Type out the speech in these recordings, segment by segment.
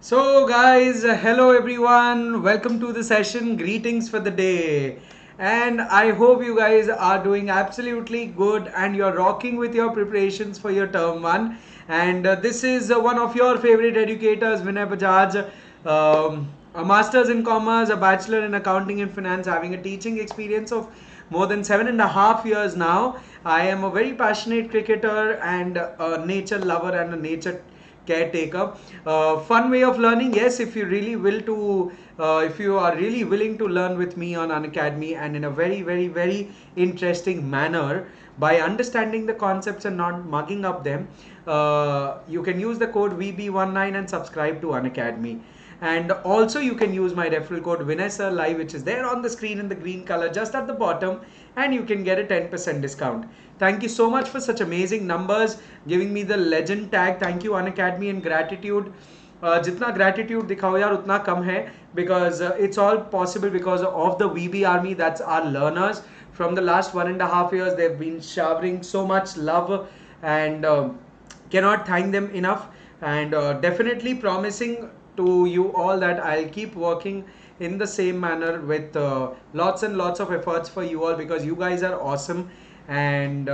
So, guys, hello everyone. Welcome to the session. Greetings for the day. And I hope you guys are doing absolutely good and you're rocking with your preparations for your term one. And this is one of your favorite educators, Vinay Bajaj, a master's in commerce, a bachelor in accounting and finance, having a teaching experience of more than 7.5 years now. I am a very passionate cricketer and a nature lover and a nature caretaker. Fun way of learning, yes, if you really will to if you are really willing to learn with me on an academy and in a very interesting manner by understanding the concepts and not mugging up them, you can use the code VB19 and subscribe to an academy. And also you can use my referral code Vinessa Live, which is there on the screen in the green color just at the bottom, and you can get a 10% discount. Thank you so much for such amazing numbers, giving me the legend tag. Thank you Unacademy and gratitude. जितना gratitude दिखाओ यार उतना कम है, because it's all possible because of the VB army. That's our learners from the last 1.5 years. They've been showering so much love, and cannot thank them enough. And definitely promising to you all that I'll keep working in the same manner with lots and lots of efforts for you all, because you guys are awesome. And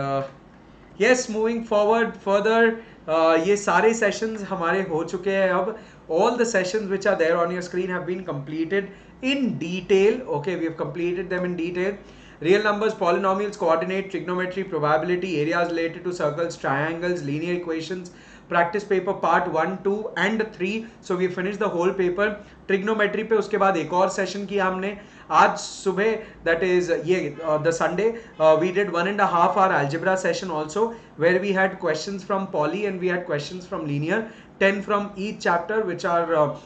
yes, moving forward further, ये सारे sessions हमारे हो चुके हैं अब. All the sessions which are there on your screen have been completed in detail. Okay, we have completed them in detail. Real numbers, polynomials, coordinate, trigonometry, probability, areas related to circles, triangles, linear equations, practice paper part 1, 2 and 3. So we finished the whole paper. Trigonometry पे उसके बाद एक और session किया हमने आज सुबह, that is ये the Sunday. We did 1.5 hour algebra session also, where we had questions from poly and we had questions from linear, 10 from each chapter, which are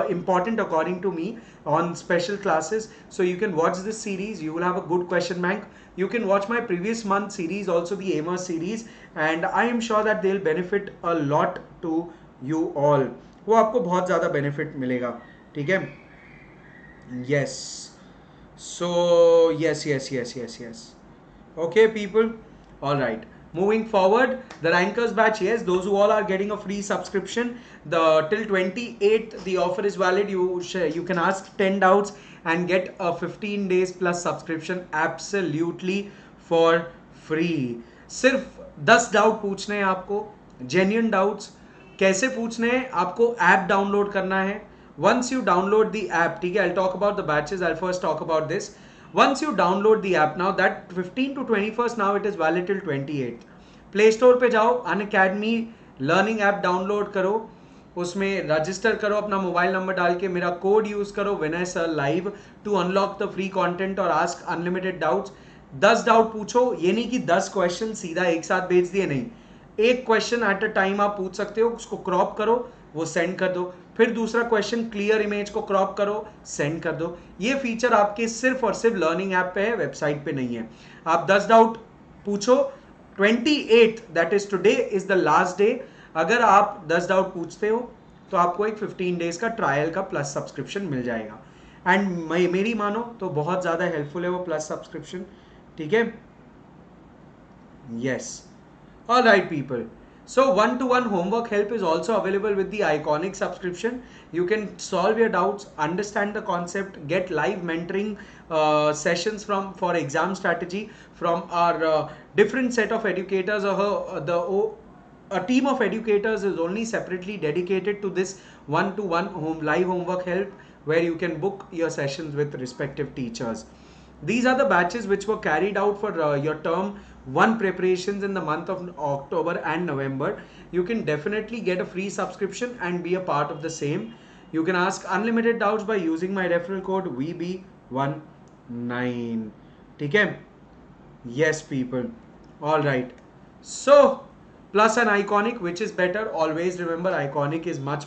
important according to me on special classes. So you can watch this series, you will have a good question bank. You can watch my previous month series, also the Aimers series, and I am sure that they'll benefit a lot to you all. वो आपको बहुत ज़्यादा benefit मिलेगा, ठीक है? Yes. So yes. Okay, people. All right. Moving forward, the rankers batch. Yes, those who all are getting a free subscription. The till 28th the offer is valid. You can ask 10 doubts and get a 15 days plus subscription absolutely for free. सिर्फ 10 doubt पूछने हैं आपको, genuine doubts. कैसे पूछने हैं? आपको app download करना है. Once you download the app, ठीक है, I'll talk about the batches. I'll first talk about this. Once you download the app, now that 15 to 21st, now it is valid till 28th. Play store पे जाओ, Unacademy learning app download करो, उसमें register करो अपना mobile number डाल के, मेरा code use करो Vinay sir live to unlock the free content और आस्क अनलिमिटेड डाउट्स. 10 डाउट पूछो. ये नहीं कि 10 क्वेश्चन सीधा एक साथ भेज दिए, नहीं. एक क्वेश्चन एट अ टाइम आप पूछ सकते हो, उसको क्रॉप करो, वो सेंड कर दो. फिर दूसरा क्वेश्चन, क्लियर इमेज को क्रॉप करो, सेंड कर दो. ये फीचर आपके सिर्फ और सिर्फ लर्निंग ऐप पे है, वेबसाइट पे नहीं है. आप 10 डाउट पूछो. 28 that is today is the last day. अगर आप 10 डाउट पूछते हो तो आपको एक 15 डेज का ट्रायल का प्लस सब्सक्रिप्शन मिल जाएगा. एंड मेरी मानो तो बहुत ज्यादा हेल्पफुल है वो प्लस सब्सक्रिप्शन, ठीक है? Yes. All right, people. So one-to-one homework help is also available with the Iconic subscription. You can solve your doubts, understand the concept, get live mentoring sessions for exam strategy from our different set of educators. A team of educators is only separately dedicated to this one-to-one live homework help, where you can book your sessions with respective teachers. These are the batches which were carried out for your term 1 preparations in the month of October and November. You can definitely get a free subscription and be a part of the same. You can ask unlimited doubts by using my referral code VB19. ठीक है? Yes, people. All right. So Plus and Iconic, which is better? Always remember Iconic is much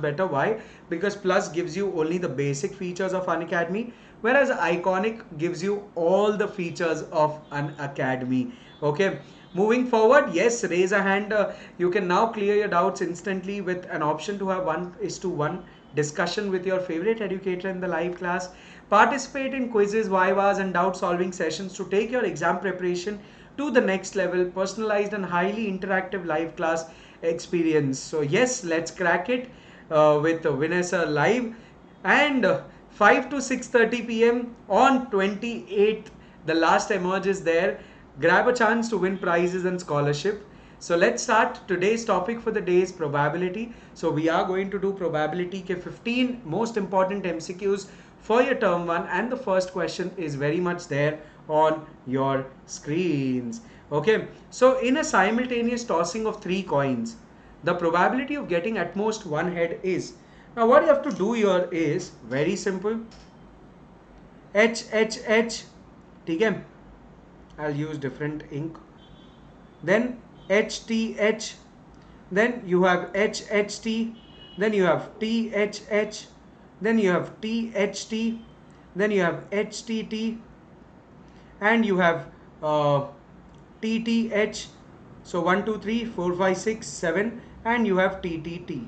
better. Why? Because Plus gives you only the basic features of Unacademy, whereas Iconic gives you all the features of Unacademy. Okay, moving forward, yes, raise a hand. You can now clear your doubts instantly with an option to have 1:1 discussion with your favorite educator in the live class. Participate in quizzes, vivas and doubt solving sessions to take your exam preparation to the next level. Personalized and highly interactive live class experience. So yes, let's crack it. with Vanessa live, and 5 to 6:30 p.m. on 28th. The last emerge is there. Grab a chance to win prizes and scholarship. So let's start. Today's topic for the day is probability. So we are going to do probability ke 15 most important MCQs for your term 1, and the first question is very much there on your screens. Okay, so in a simultaneous tossing of 3 coins, the probability of getting at most one head is, now what you have to do here is very simple. H H H, ठीक है, I'll use different ink. Then H T H, then you have H H T, then you have T H H, then you have T H T, then you have H T T, and you have T T H. So 1 2 3 4 5 6 7, and you have T T T.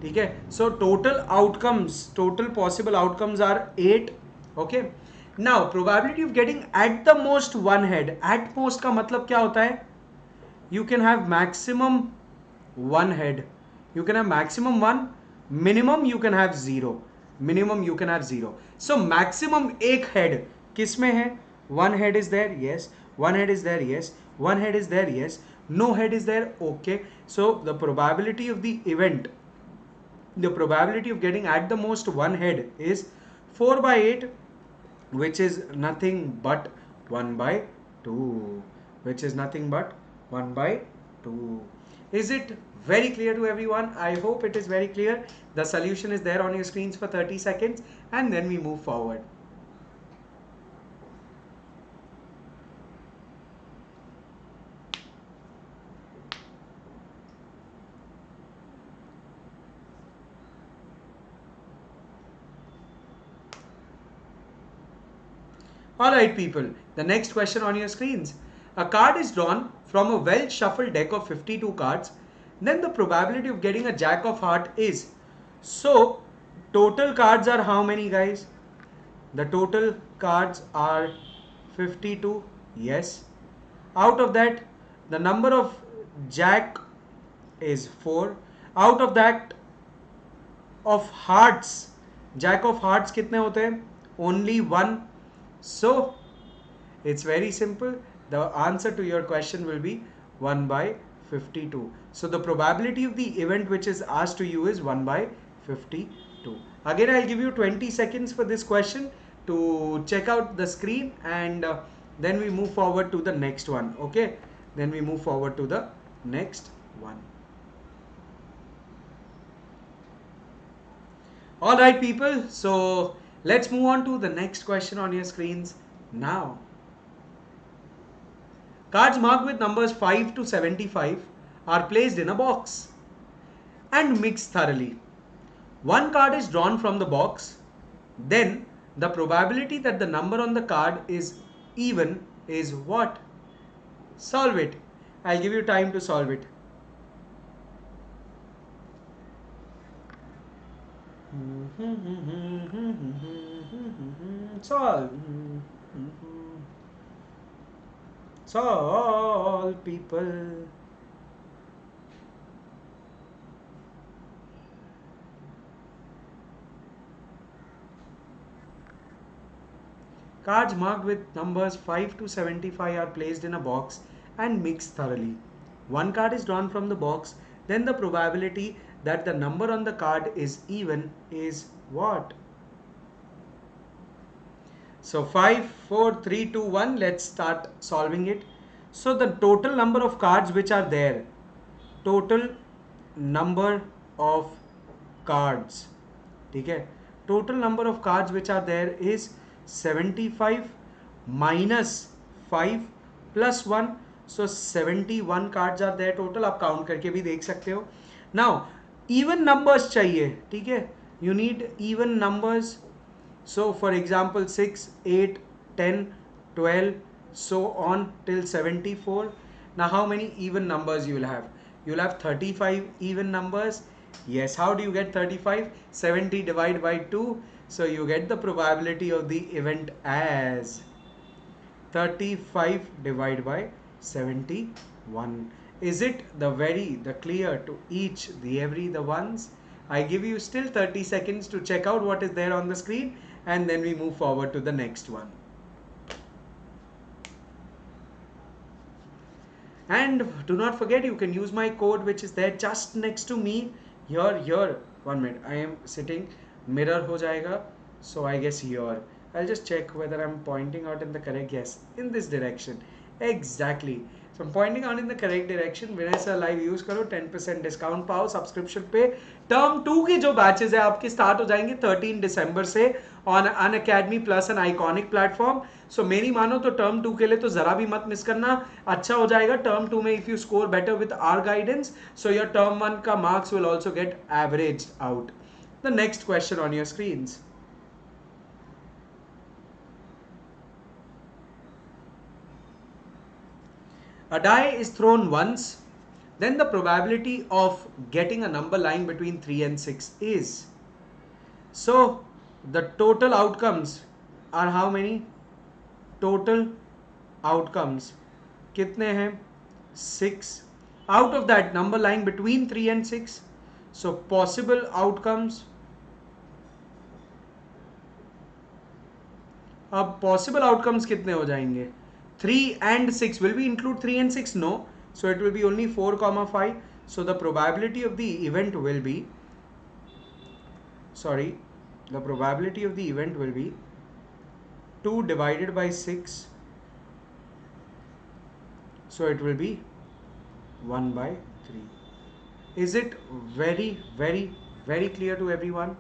ठीक है, so total possible outcomes are 8. Okay, now probability of getting at the most one head. At most का मतलब क्या होता है? You can have maximum one head, you can have maximum one, minimum you can have zero, so maximum एक head किस में है? One head is there, yes. One head is there, yes. One head is there, yes. No head is there, okay. So the probability of the event, the probability of getting at the most one head is 4 by 8, which is nothing but 1 by 2, which is nothing but 1 by 2. Is it very clear to everyone? I hope it is very clear. The solution is there on your screens for 30 seconds, and then we move forward. Alright people, the next question on your screens. A card is drawn from a well shuffled deck of 52 cards. Then the probability of getting a jack of heart is. So total cards are how many, guys? The total cards are 52. Yes. Out of that, the number of jack is 4. Out of that, of hearts, jack of hearts कितने होते हैं? Only 1. So it's very simple. The answer to your question will be 1 by 52. So the probability of the event which is asked to you is 1 by 52. Again, I'll give you 20 seconds for this question to check out the screen, and then we move forward to the next one. Okay, then we move forward to the next one. Alright people, so let's move on to the next question on your screens now. Cards marked with numbers 5 to 75 are placed in a box and mixed thoroughly. One card is drawn from the box. Then the probability that the number on the card is even is what? Solve it. I'll give you time to solve it. Solve. Solve, people. Cards marked with numbers 5 to 75 are placed in a box and mixed thoroughly. One card is drawn from the box, then the probability that the number on the card is even is what? So 5, 4, 3, 2, 1, let's start solving it. So the total number of cards which are there, total number of cards, okay, total number of cards which are there is 75 minus 5 plus 1, so 71 cards are there total. आप count करके भी देख सकते हो. Now even numbers चाहिए, ठीक है, you need even numbers. So for example 6, 8, 10, 12, so on till 74. Now how many even numbers you will have? You will have 35 even numbers. Yes, how do you get 35? 70 divided by 2. So you get the probability of the event as 35 divided by 71. Is it the clear to each, the every, the ones? I give you still 30 seconds to check out what is there on the screen, and then we move forward to the next one. And do not forget, you can use my code which is there just next to me. Here, 1 minute, I am sitting, mirror ho jayega, so I guess here I'll just check whether I'm pointing out in the correct, yes, in this direction, exactly. So I'm pointing out in the correct direction. Vinay sir live use करो, 10% discount पाओ subscription पे. Term 2 के जो batches है आपके start हो जाएंगे 13 दिसंबर से on Unacademy plus an iconic platform. So मेरी मानो तो टर्म 2 के लिए तो जरा भी मत मिस करना. अच्छा हो जाएगा टर्म 2 में if you score better with our guidance, so your term 1 का marks will also get average out. The next question on your screens. A die is thrown once, then the probability of getting a number lying between 3 and 6 is. So the total outcomes are how many? Total outcomes कितने हैं? 6. Out of that, number lying between 3 and 6. So possible outcomes. अब possible outcomes कितने हो जाएंगे? 3 and 6. Will we include 3 and 6? No. So it will be only 4, 5. So the probability of the event will be, the probability of the event will be 2 divided by 6. So it will be 1 by 3. Is it very, very, very clear to everyone?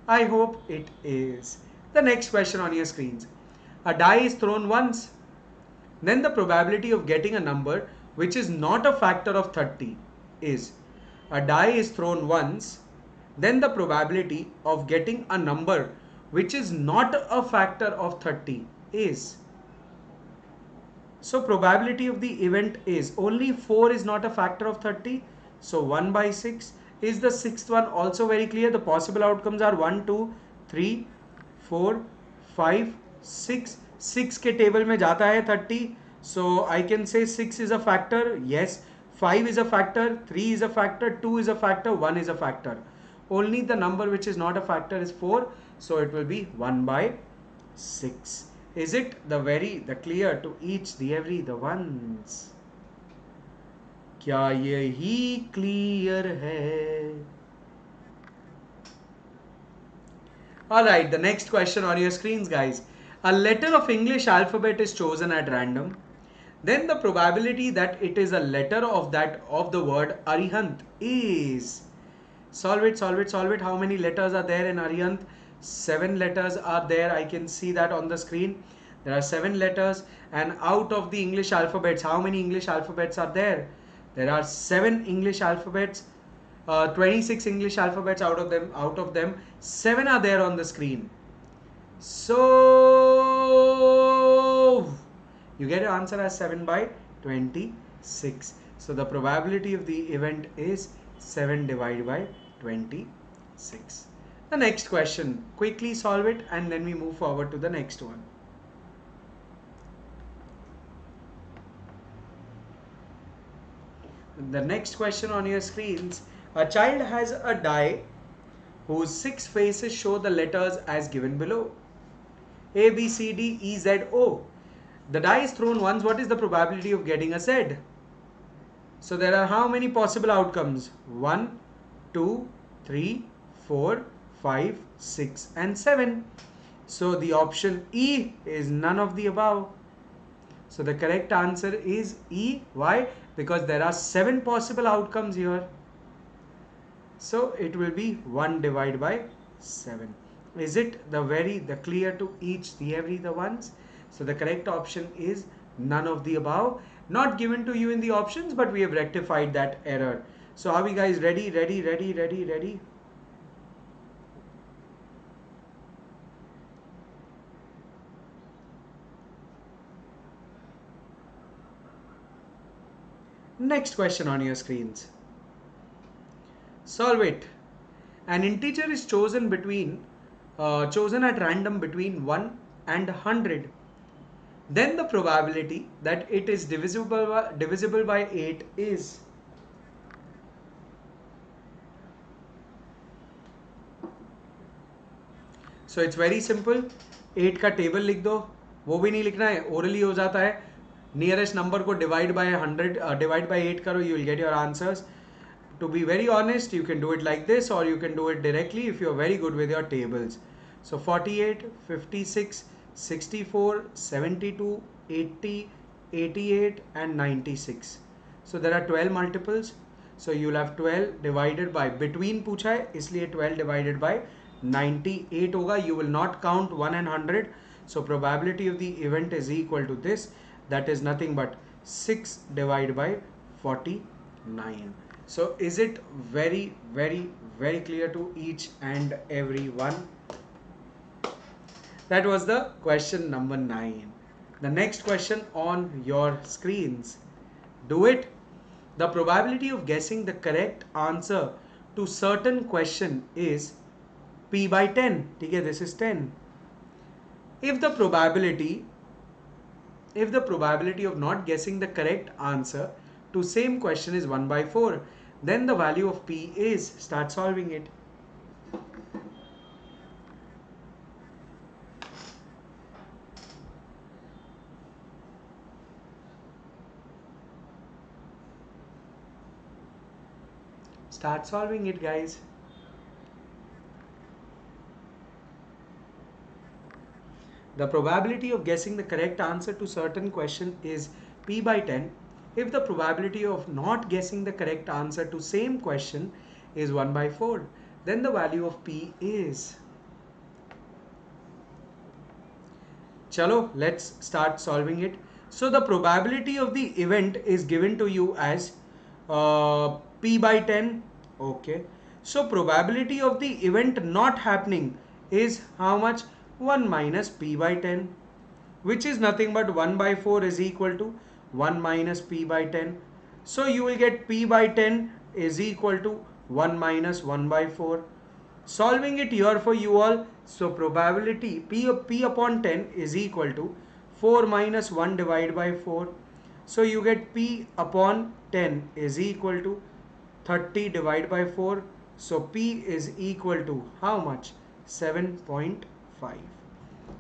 I hope it is. The next question on your screens. A die is thrown once. Then the probability of getting a number which is not a factor of 30 is. A die is thrown once, then the probability of getting a number which is not a factor of 30 is. So probability of the event is only 4 is not a factor of 30. So 1 by 6 is the sixth one. Also very clear. The possible outcomes are 1, 2, 3, 4, 5, 6. 6 के table में जाता है 30. So I can say 6 is a factor. Yes. 5 is a factor. 3 is a factor. 2 is a factor. 1 is a factor. Only the number which is not a factor is 4. So it will be 1 by 6. Is it the clear to each, the every, the ones? क्या यही clear है? Alright, the next question on your screens, guys. A letter of English alphabet is chosen at random. Then the probability that it is a letter of the word Arihant is. Solve it. How many letters are there in Arihant? 7 letters are there. I can see that on the screen. There are 7 letters, and out of the English alphabets, how many English alphabets are there? There are 7 English alphabets. 26 English alphabets. Out of them 7 are there on the screen. So you get your answer as 7 by 26. So the probability of the event is 7 divided by 26. The next question, quickly solve it and then we move forward to the next one. The next question on your screens. A child has a die whose 6 faces show the letters as given below. A, B, C, D, E, Z, O. The die is thrown once. What is the probability of getting a Z? So there are how many possible outcomes? 1, 2, 3, 4, 5, 6 and 7. So the option E is none of the above. So the correct answer is E. Why? Because there are 7 possible outcomes here. So it will be 1 divided by 7. Is it the clear to each, the every, the ones? So the correct option is none of the above. Not given to you in the options, but we have rectified that error. So are we guys ready? Next question on your screens. Solve it. An integer is chosen at random between 1 and 100. Then the probability that it is divisible by 8 is. So it's very simple, 8 का table लिख दो, वो भी नहीं लिखना है, orally हो जाता है. नियरेस्ट नंबर को डिवाइड बाय 100, डिवाइड बाय 8 करो, you will get your answers. To be very honest, you can do it like this or you can do it directly if you're very good with your tables. So 48, 56, 64, 72, 80, 88 and 96. So there are 12 multiples. So you'll have 12 divided by, between पूछा है इसलिए 12 divided by 98 होगा. You will not count 1 and 100. So probability of the event is equal to this. That is nothing but 6 divided by 49. So is it very, very, very clear to each and every one? That was the question number 9. The next question on your screens. Do it. The probability of guessing the correct answer to certain question is P by 10. Okay, this is 10. If the probability of not guessing the correct answer to same question is 1 by 4, then the value of P is, start solving it. Start solving it, guys. The probability of guessing the correct answer to certain question is P by 10. If the probability of not guessing the correct answer to same question is 1 by 4, then the value of P is. Chalo, let's start solving it. So the probability of the event is given to you as P by 10. Okay. So probability of the event not happening is how much? 1 minus P by 10, which is nothing but 1 by 4 is equal to 1 minus P by 10. So you will get P by 10 is equal to 1 minus 1 by 4. Solving it here for you all. So probability P upon 10 is equal to 4 minus 1 divided by 4. So you get P upon 10 is equal to 30 divided by 4. So P is equal to how much? 7.5.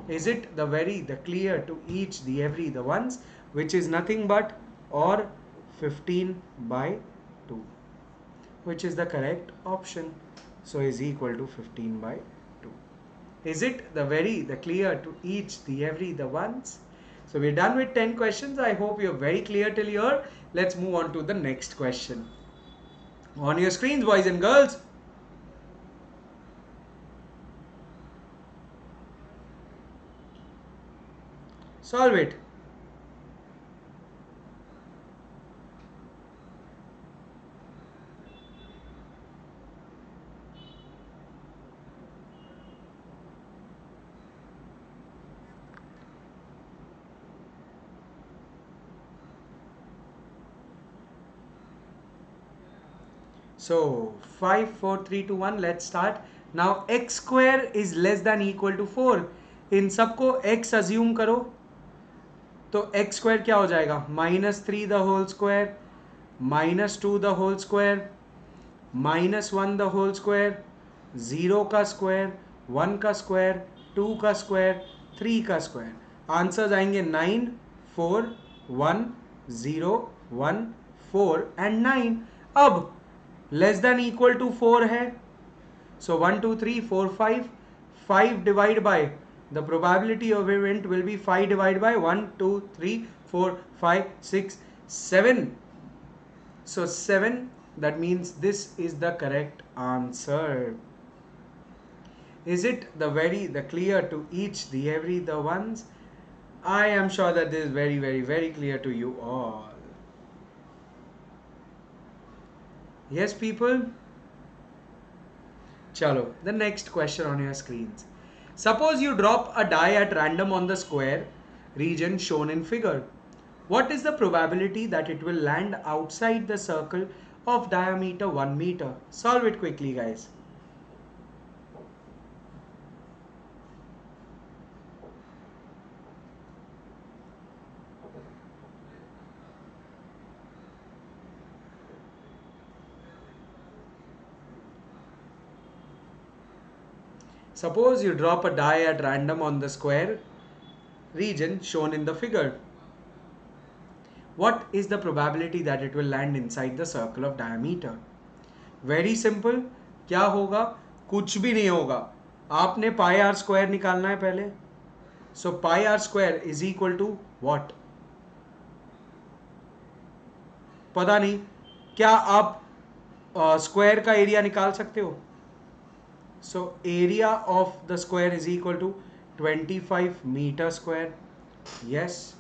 Is it the clear to each the every the ones, which is nothing but or 15 by 2, which is the correct option. So is equal to 15 by 2. Is it the clear to each the every the ones? So we're done with 10 questions. I hope you're very clear till here. Let's move on to the next question. On your screens, boys and girls. Solve it. So 5, 4, 3, 2, 1. Let's start. Now x square is less than equal to 4. इन सबको x assume करो. तो x square क्या हो जाएगा? -3 the whole square, -2 the whole square, -1 the whole square, 0 का square, 1 का square, 2 का square, 3 का square. आंसर्स आएंगे 9, 4, 1, 0, 1, 4 and 9. अब लेस देन इक्वल टू 4 है. So 1, 2, 3, 4, 5. 5 divided by, the probability of event will be 5 divided by 1, 2, 3, 4, 5, 6, 7. So 7, that means this is the correct answer. Is it the clear to each the every the ones? I am sure that this is very, very, very clear to you all. Yes, people? Chalo, the next question on your screens. Suppose you drop a die at random on the square region shown in figure. What is the probability that it will land outside the circle of diameter 1 meter? Solve it quickly, guys. Suppose you drop a die at random on the square region shown in the figure. What is the probability that it will land inside the circle of diameter? Very simple. क्या होगा? कुछ भी नहीं होगा. आपने पाई are square निकालना है पहले. So pi r square is equal to what? पता नहीं. क्या आप स्क्वायर का एरिया निकाल सकते हो? So area of the square is equal to 25 meter square. Yes,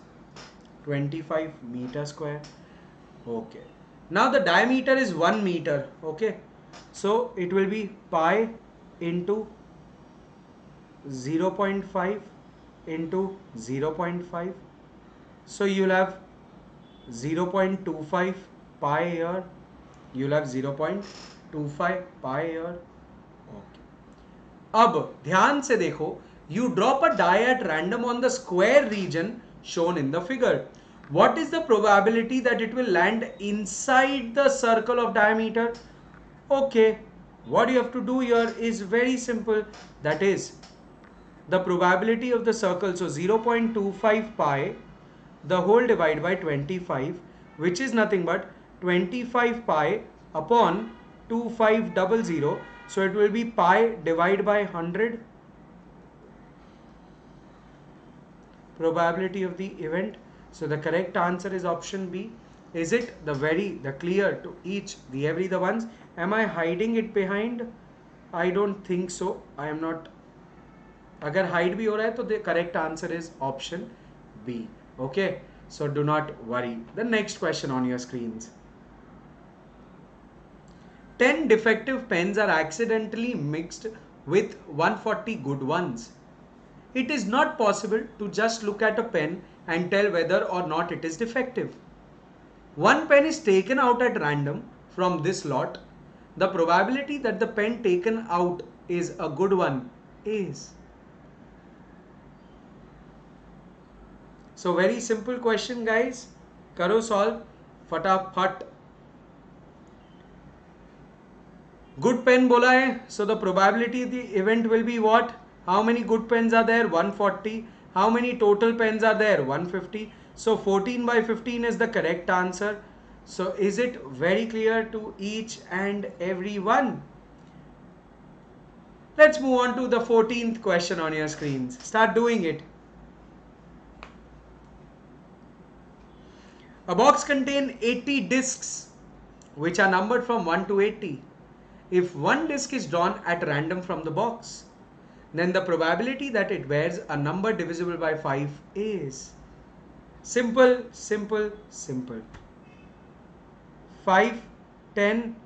25 meter square. Okay. Now the diameter is 1 meter. Okay. So it will be pi into 0.5 into 0.5. So you'll have 0.25 pi here. You'll have 0.25 pi here. Okay. अब ध्यान से देखो, you drop a die at random on the square region shown in the figure. What is the probability that it will land inside the circle of diameter? Okay, what you have to do here is very simple. That is the probability of the circle. So 0.25 pi, the whole divided by 25, which is nothing but 25 pi upon 2500. So it will be pi divided by 100. Probability of the event. So the correct answer is option B. Is it the clear to each, the every the ones? Am I hiding it behind? I don't think so. I am not. अगर hide भी हो रहा है तो the correct answer is option B. Okay, so do not worry. The next question on your screens. 10 defective pens are accidentally mixed with 140 good ones. It is not possible to just look at a pen and tell whether or not it is defective. One pen is taken out at random from this lot. The probability that the pen taken out is a good one is. So very simple question guys. Karo solve. Fatafat. Good pen bola hai. So the probability of the event will be what? How many good pens are there? 140. How many total pens are there? 150. So 14 by 15 is the correct answer. So is it very clear to each and every one? Let's move on to the 14th question on your screens. Start doing it. A box contains 80 discs which are numbered from 1 to 80. If one disc is drawn at random from the box, then the probability that it bears a number divisible by 5 is. Simple, simple, simple. 5, 10,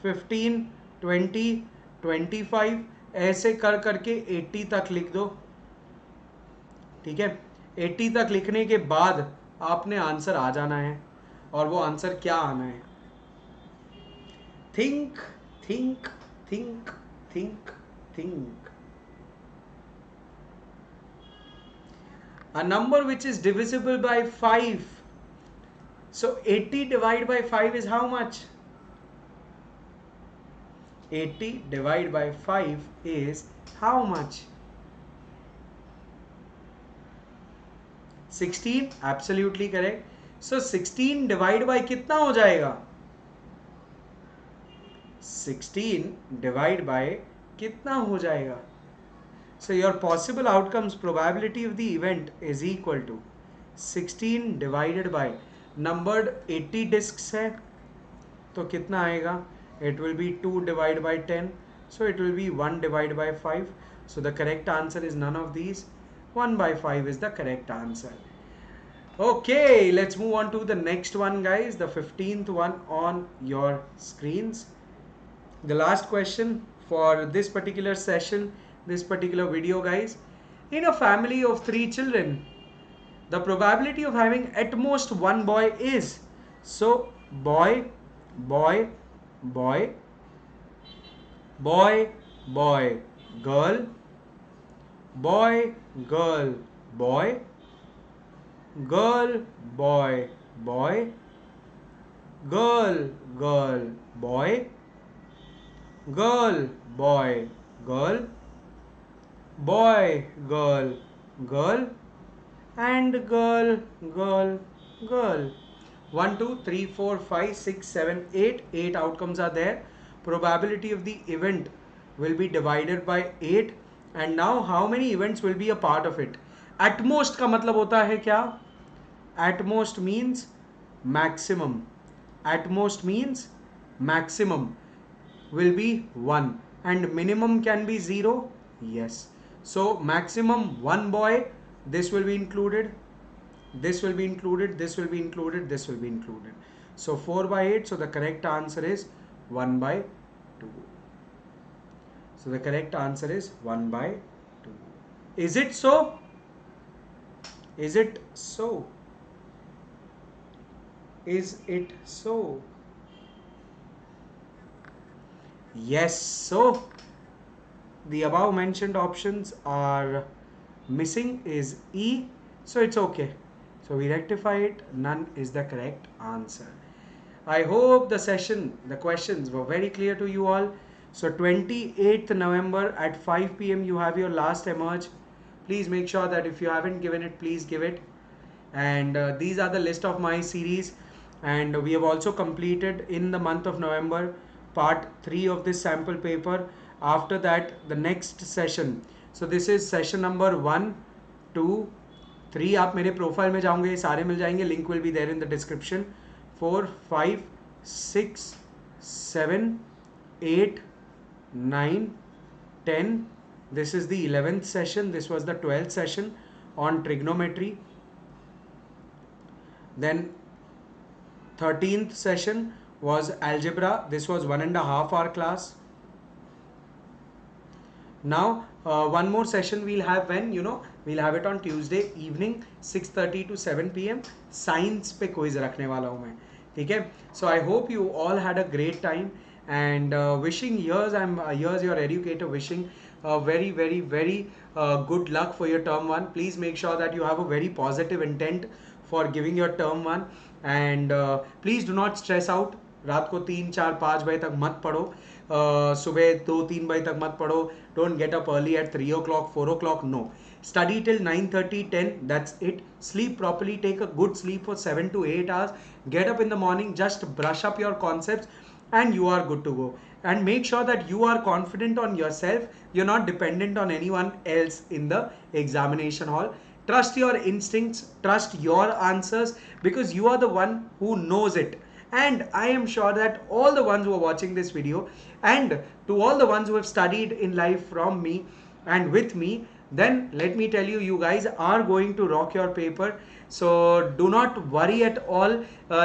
15, 20, 25 ऐसे कर करके 80 तक लिख दो. ठीक है, 80 तक लिखने के बाद आपने आंसर आ जाना है. और वो आंसर क्या आना है? Think think think think think. A number which is divisible by 5. So 80 divided by 5 is how much? 80 divided by 5 is how much? 16. Absolutely correct. So 16 divided by कितना हो जाएगा? 16 divided by कितना हो जाएगा? So your possible outcomes probability of the event is equal to 16 divided by numbered 80 discs है तो कितना आएगा? It will be 2 divided by 10. So it will be 1 divided by 5. So the correct answer is none of these. 1 by 5 is the correct answer. Okay, let's move on to the next one guys. The 15th one on your screens. The last question for this particular session, this particular video guys. In a family of 3 children, the probability of having at most one boy is. So boy, boy, boy, boy, boy, girl, boy, girl, boy, girl, boy, boy, girl, girl, boy, girl, boy, girl, boy, girl, girl, and girl, girl, girl. 1, 2, 3, 4, 5, 6, 7, 8. 8 outcomes are there. Probability of the event will be divided by 8. And now how many events will be a part of it? At most का मतलब होता है क्या? At most means maximum. At most means maximum will be 1 and minimum can be 0. Yes. So maximum 1 boy, this will be included, this will be included, this will be included, this will be included. So 4 by 8. So the correct answer is 1 by 2. So the correct answer is 1 by 2. Is it so? Is it so? Is it so? Yes. So the above mentioned options are missing is E. So it's okay. So we rectify it. None is the correct answer. I hope the session, the questions were very clear to you all. So 28th November at 5 p.m. you have your last emerge. Please make sure that if you haven't given it, please give it. And these are the list of my series. And we have also completed in the month of November part 3 of this sample paper. After that, the next session. So this is session number 1, 2, 3. आप मेरे profile में जाओगे, ये सारे मिल जाएंगे. Link will be there in the description. 4, 5, 6, 7, 8, 9, 10. This is the 11th session. This was the 12th session on trigonometry. Then 13th session was algebra. This was 1.5 hour class. Now one more session we'll have when we'll have it on Tuesday evening 6:30 to 7 p.m. Science पे quiz रखने वाला हूँ मैं, ठीक है? So I hope you all had a great time and wishing yours, yours your educator, wishing very very very good luck for your term 1. Please make sure that you have a very positive intent for giving your term 1 and please do not stress out. रात को 3, 4, 5 बजे तक मत पढ़ो, सुबह 2, 3 बजे तक मत पढ़ो. Don't get up early at 3 o'clock, 4 o'clock. No. Study till 9:30, 10. That's it. Sleep properly. Take a good sleep for 7 to 8 hours. Get up in the morning. Just brush up your concepts and you are good to go. And make sure that you are confident on yourself. You're not dependent on anyone else in the examination hall. Trust your instincts. Trust your answers because you are the one who knows it. And I am sure that all the ones who are watching this video and to all the ones who have studied in life from me and with me, then let me tell you, you guys are going to rock your paper. So do not worry at all.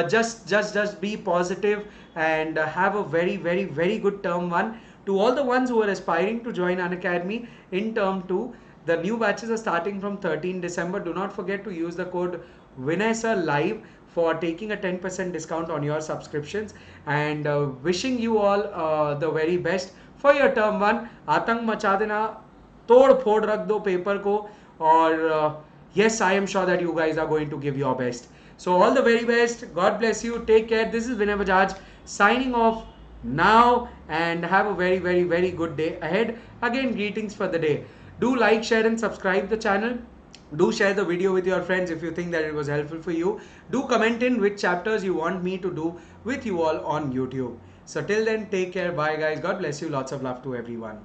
Just be positive and have a very very very good term 1. To all the ones who are aspiring to join Unacademy in term 2, the new batches are starting from 13 December. Do not forget to use the code Vinesa Live for taking a 10% discount on your subscriptions and wishing you all the very best for your term 1. आतंक मचा देना, तोड़ फोड़ रख दो paper को और yes, I am sure that you guys are going to give your best. So all the very best. God bless you. Take care. This is Vinay Bajaj signing off now and have a very very very good day ahead. Again, greetings for the day. Do like, share and subscribe the channel. Do share the video with your friends if you think that it was helpful for you. Do comment in which chapters you want me to do with you all on YouTube. So till then, take care. Bye guys. God bless you. Lots of love to everyone.